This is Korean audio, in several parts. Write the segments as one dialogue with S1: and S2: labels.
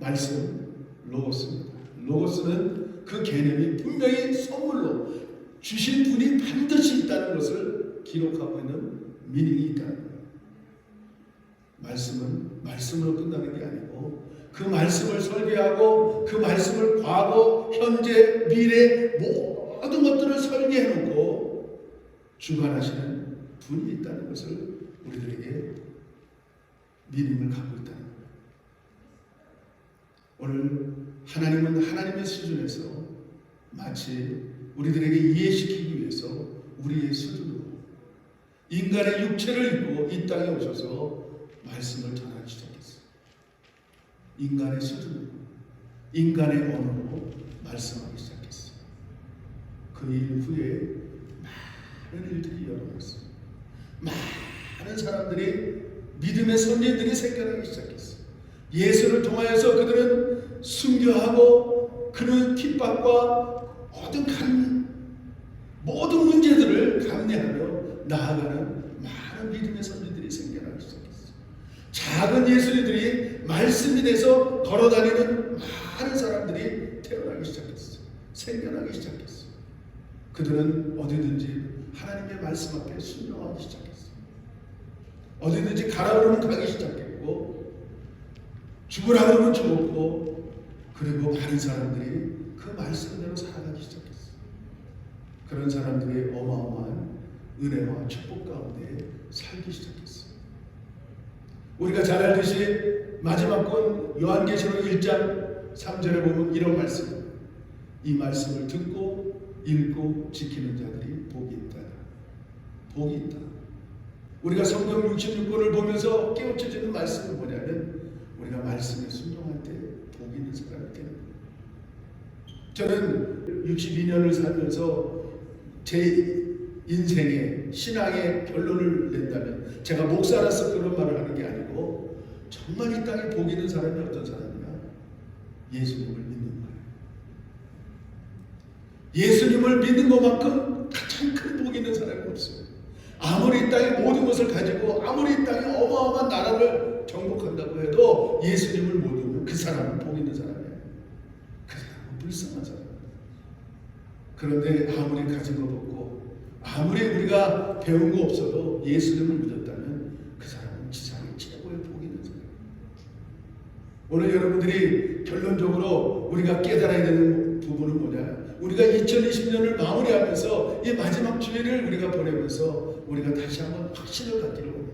S1: 말씀, 로고스입니다. 로고스는 그 개념이 분명히 선물로 주신 분이 반드시 있다는 것을 기록하고 있는 미닝이 있다는 거예요. 말씀은 말씀으로 끝나는 게 아니고 그 말씀을 설계하고 그 말씀을 과거, 현재, 미래 모든 것들을 설계해놓고 주관하시는 분이 있다는 것을 우리들에게 믿음을 갖고 있다는 거예요. 오늘 하나님은 하나님의 수준에서 마치 우리들에게 이해시키기 위해서 우리의 수준으로 인간의 육체를 입고 이 땅에 오셔서 말씀을 전하기 시작했어요. 인간의 수준으로, 인간의 언어로 말씀하기 시작했어요. 그 일 후에 많은 일들이 일어났어요. 많은 사람들이 믿음의 선진들이 생겨나기 시작했어요. 예수를 통하여서 그들은 순교하고 그는 핍박과 모든 문제들을 감내하며 나아가는 많은 믿음의 선지들이 생겨나기 시작했어요. 작은 예수님들이 말씀이 돼서 걸어다니는 많은 사람들이 태어나기 시작했어요. 생겨나기 시작했어요. 그들은 어디든지 하나님의 말씀 앞에 순종하기 시작했어요. 어디든지 가라 그러면 가기 시작했고 죽으라 그러면 죽었고 그리고 많은 사람들이 그 말씀대로 살아가기 시작했어요. 그런 사람들이 어마어마한 은혜와 축복 가운데 살기 시작했어요. 우리가 잘 알듯이 마지막 권 요한계시록 1장 3절에 보면 이런 말씀, 이 말씀을 듣고 읽고 지키는 자들이 복이 있다. 복이 있다. 우리가 성경 66권을 보면서 깨우쳐지는 말씀은 뭐냐면 우리가 말씀에 순종할 때 복이 있는 사람이 되는 거예요. 저는 62년을 살면서 제 인생의 신앙의 결론을 낸다면 제가 목사라서 그런 말을 하는 게 아니고 정말 이 땅에 복 있는 사람이 어떤 사람이냐? 예수님을 믿는 거예요. 예수님을 믿는 것만큼 가장 큰 복 있는 사람이 없어요. 아무리 이 땅에 모든 것을 가지고 아무리 이 땅에 어마어마한 나라를 정복한다고 해도 예수님을 못 믿으면 그 사람은 복 있는 사람이에요. 그 사람은 불쌍한 사람이에요. 그런데 아무리 가진 것 없고 아무리 우리가 배운 거 없어도 예수님을 믿었다면 그 사람은 지상의 최고의 복 있는 사람이에요. 오늘 여러분들이 결론적으로 우리가 깨달아야 되는 부분은 뭐냐? 우리가 2020년을 마무리하면서 이 마지막 주일을 우리가 보내면서 우리가 다시 한번 확신을 갖기를 원해요.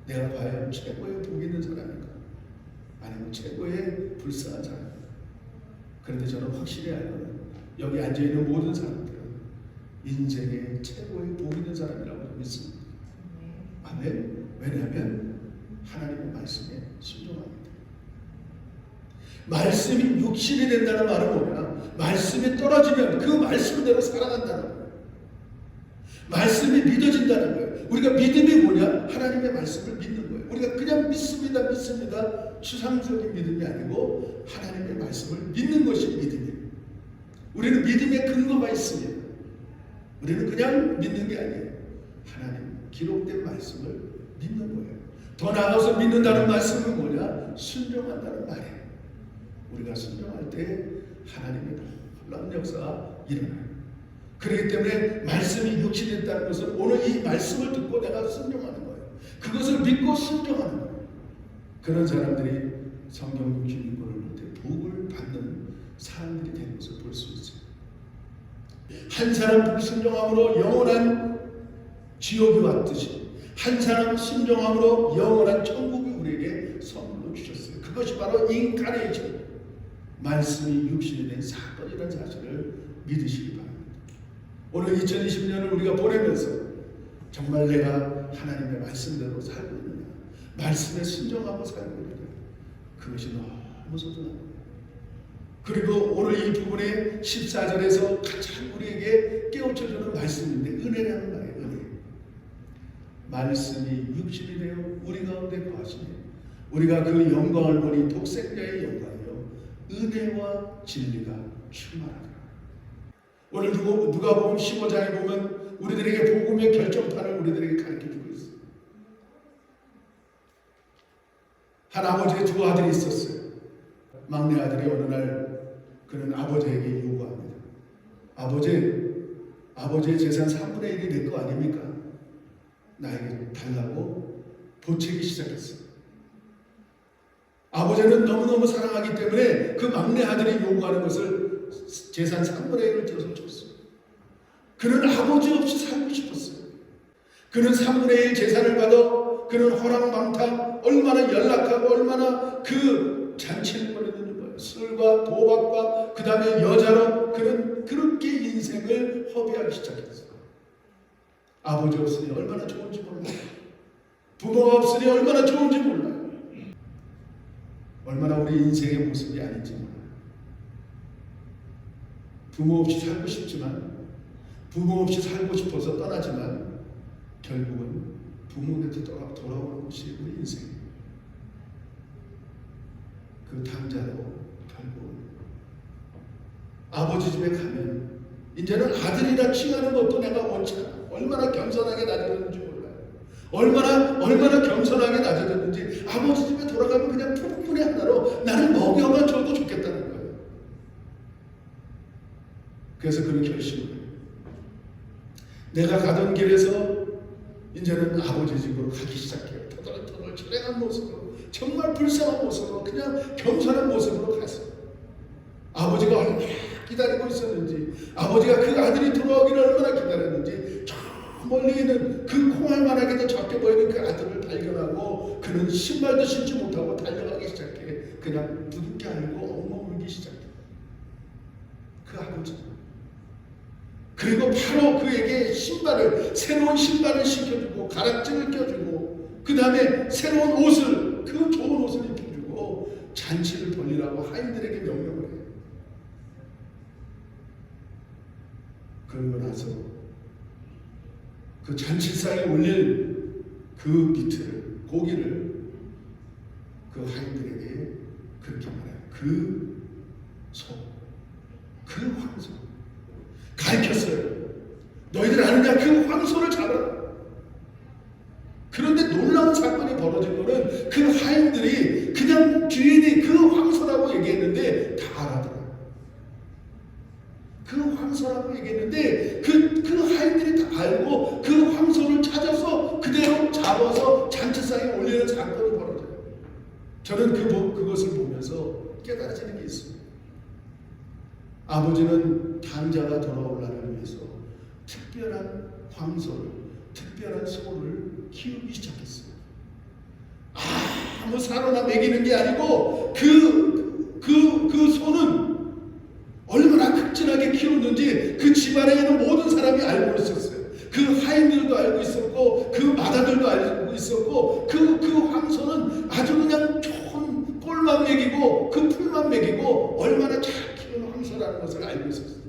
S1: 내가 과연 최고의 복 있는 사람인가? 아니면 최고의 불쌍한 사람인가? 그런데 저는 확실히 알거든요. 여기 앉아있는 모든 사람들은 인생의 최고의 복 있는 사람이라고 믿습니다. 아멘. 왜냐하면 하나님의 말씀에 순종합니다. 말씀이 육신이 된다는 말은 뭐냐? 말씀이 떨어지면 그 말씀대로 살아간다는 거예요. 말씀이 믿어진다는 거예요. 우리가 믿음이 뭐냐? 하나님의 말씀을 믿는 거예요. 우리가 그냥 믿습니다 추상적인 믿음이 아니고 하나님의 말씀을 믿는 것이 믿음이에요. 우리는 믿음의 근거가 있습니다. 우리는 그냥 믿는 게 아니에요. 하나님 기록된 말씀을 믿는 거예요. 더 나아가서 믿는다는 말씀은 뭐냐? 순종한다는 말이에요. 우리가 순종할 때 하나님의 놀라운 역사가 일어나요. 그렇기 때문에 말씀이 육신됐다는 것은 오늘 이 말씀을 듣고 내가 순종하는 거예요. 그것을 믿고 순종하는 거예요. 그런 사람들이 성경 66권을 볼 때 복을 받는 사람들이 되는 것을 볼 수 있어요. 한 사람 순종함으로 영원한 지옥이 왔듯이 한 사람 순종함으로 영원한 천국이 우리에게 선물로 주셨어요. 그것이 바로 인카네이션, 말씀이 육신이 된 사건이라는 사실을 믿으시기 바랍니다. 오늘 2020년을 우리가 보내면서 정말 내가 하나님의 말씀대로 살고 있느냐, 말씀에 순종하고 살고 있느냐, 그것이 너무 소중합니다. 그리고 오늘 이 부분의 14절에서 가장 우리에게 깨우쳐주는 말씀인데 은혜라는 말이에요. 은혜. 말씀이 육신이 되어 우리 가운데 거하시니 우리가 그 영광을 보니 독생자의 영광이요 은혜와 진리가 충만하다. 오늘 누가복음 15장에 보면 우리들에게 복음의 결정판을 우리들에게 가르쳐주고 있어요. 한 아버지의 두 아들이 있었어요. 막내 아들이 어느 날 그는 아버지에게 요구합니다. 아버지의 재산 3분의 1이 내 거 아닙니까? 나에게 달라고 보채기 시작했어. 아버지는 너무너무 사랑하기 때문에 그 막내 아들이 요구하는 것을 재산 3분의 1을 떼서 줬어. 그는 아버지 없이 살고 싶었어요. 그는 3분의 1 재산을 받아 그는 허랑방탕, 얼마나 연락하고 얼마나 그 잔치를 벌이는 거예요. 술과 도박과 그 다음에 여자로 그는 그렇게 인생을 허비하기 시작했어요. 아버지 없으니 얼마나 좋은지 몰라요. 부모가 없으니 얼마나 좋은지 몰라요. 얼마나 우리 인생의 모습이 아닌지 몰라요. 부모 없이 살고 싶지만, 부모 없이 살고 싶어서 떠나지만 결국은 부모 곁에 돌아오는 것이 우리 인생입니다. 그 당자로 결국은 아버지 집에 가면 이제는 아들이라 칭하는 것도 내가 원치 않아. 얼마나 겸손하게 낮아졌는지 몰라요. 얼마나 겸손하게 낮아졌는지. 아버지 집에 돌아가면 그냥 푸푸리 하나로 나를 먹여만 줘도 좋겠다는 거예요. 그래서 그는 결심을 해요. 내가 가던 길에서 이제는 아버지 집으로 가기 시작해요. 터덜터덜 처량한 모습으로, 정말 불쌍한 모습으로, 그냥 겸손한 모습으로 갔어요. 아버지가 얼마나 기다리고 있었는지, 아버지가 그 아들이 돌아오기를 얼마나 기다렸는지, 저 멀리 있는 그 콩알만하게도 작게 보이는 그 아들을 발견하고 그는 신발도 신지 못하고 달려가기 시작해. 그냥 두둑게 알고 엉엉 울기 시작해. 그 아버지. 그리고 바로 그에게 새로운 신발을 신겨주고 가락지를 껴주고 그 다음에 새로운 옷을, 그 좋은 옷을 입혀주고 잔치를 벌리라고 하인들에게 명령을 해요. 그러고 나서 그 잔치상에 올릴 그 비트를, 고기를 그 하인들에게 그렇게 말해요. 그 소, 그 황소 가르쳤어요. 너희들 아느냐? 그 황소를 잡아라. 그런데 놀라운 사건이 벌어진 거는 그 하인들이 그냥 주인이 그 황소라고 얘기했는데 다 알아들어요. 그 황소라고 얘기했는데 그 하인들이 다 알고 그 황소를 찾아서 그대로 잡아서 잔치상에 올리는 사건이 벌어져요. 저는 그것을 보면서 깨달아지는 게 있습니다. 아버지는 당자가 돌아오려는 위해서 특별한 황소를, 특별한 소를 키우기 시작했어요. 아무 사로나 먹이는 게 아니고 그 소는 얼마나 극진하게 키웠는지 그 집안에 있는 모든 사람이 알고 있었어요. 그 하인들도 알고 있었고 그 마다들도 알고 있었고 그 황소는 아주 그냥 좋은 꼴만 먹이고 그 풀만 먹이고 얼마나 잘 키우는 황소라는 것을 알고 있었어요.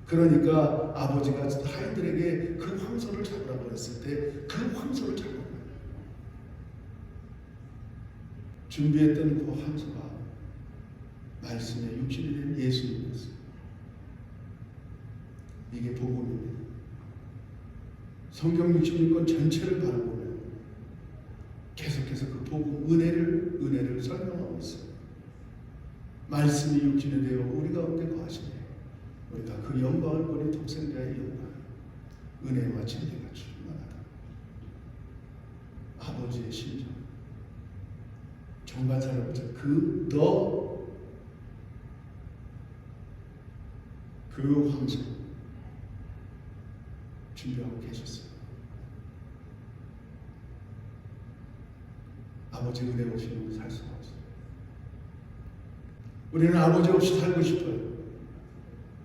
S1: 그러니까 아버지가 하인들에게 그 황소를 잡으라고 했을 때 그 황소를 잡은 거예요. 준비했던 그 황소가 말씀에 육신이 된 예수님이었어요. 이게 복음입니다. 성경 66권 전체를 바라보면 계속해서 그 복음, 은혜를 설명하고 있어요. 말씀이 육신이 되어 우리 가운데 거하시네. 우리가 그 영광을 보는 독생자의 영광, 은혜와 진리가 충만하다. 아버지의 심정, 정관사로부터 그 황소 준비하고 계셨어요. 아버지 은혜 없이 살 수가 없어요. 우리는 아버지 없이 살고 싶어요.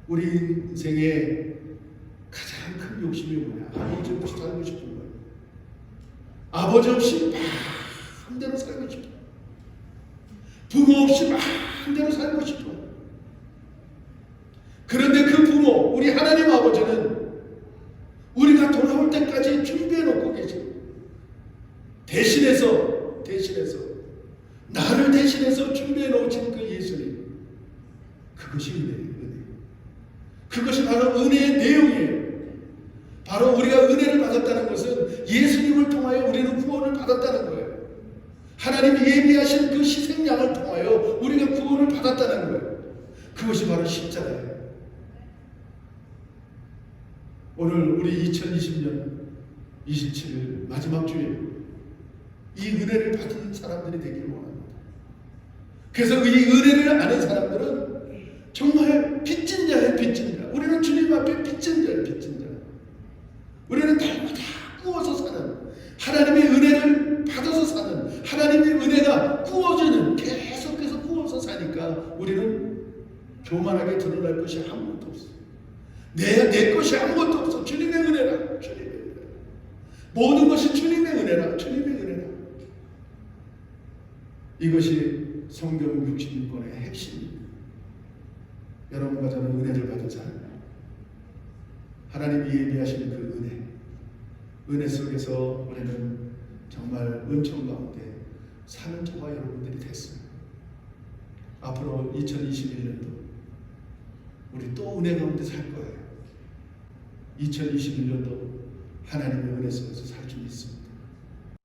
S1: 우리 인생의 가장 큰 욕심이 뭐냐? 아버지 없이 살고 싶은 거예요. 아버지 없이 마음대로 살고 싶어요. 부모 없이 마음대로 살고 싶어요. 그런데 그 부모, 우리 하나님 아버지는 우리가 돌아올 때까지 준비해 놓고 계십니다. 대신해서 나를 대신해서 준비해 놓으신 그 예수님, 그것이 은혜예요. 그것이 바로 은혜의 내용이에요. 바로 우리가 은혜를 받았다는 것은 예수님을 통하여 우리는 구원을 받았다는 거예요. 하나님이 예비하신 그 희생양을 통하여 바로 십자가예요. 오늘 우리 2020년 27일 마지막 주일 이 은혜를 받은 사람들이 되기를 원합니다. 그래서 이 은혜를 아는 사람들은 정말 빚진 자예요. 빚진 자. 우리는 주님 앞에 빚진 자예요. 빚진 자. 우리는 날마다 구워서 사는, 하나님의 은혜를 받아서 사는, 하나님의 은혜가 구워지는, 계속해서 구워서 사니까 우리는 교만하게 드러날 것이 아무것도 없어. 내 것이 아무것도 없어. 주님의 은혜라. 주님의 은혜라. 모든 것이 주님의 은혜라. 주님의 은혜라. 이것이 성경 66권의 핵심입니다. 여러분과 저는 은혜를 받은 사람입니다. 하나님이 예비하신 그 은혜 속에서 우리는 정말 은총 가운데 사는 저와 여러분들이 됐어요. 앞으로 2021년도 우리 또 은혜 가운데 살 거예요. 2021년도 하나님의 은혜 속에서 살 줄 믿습니다.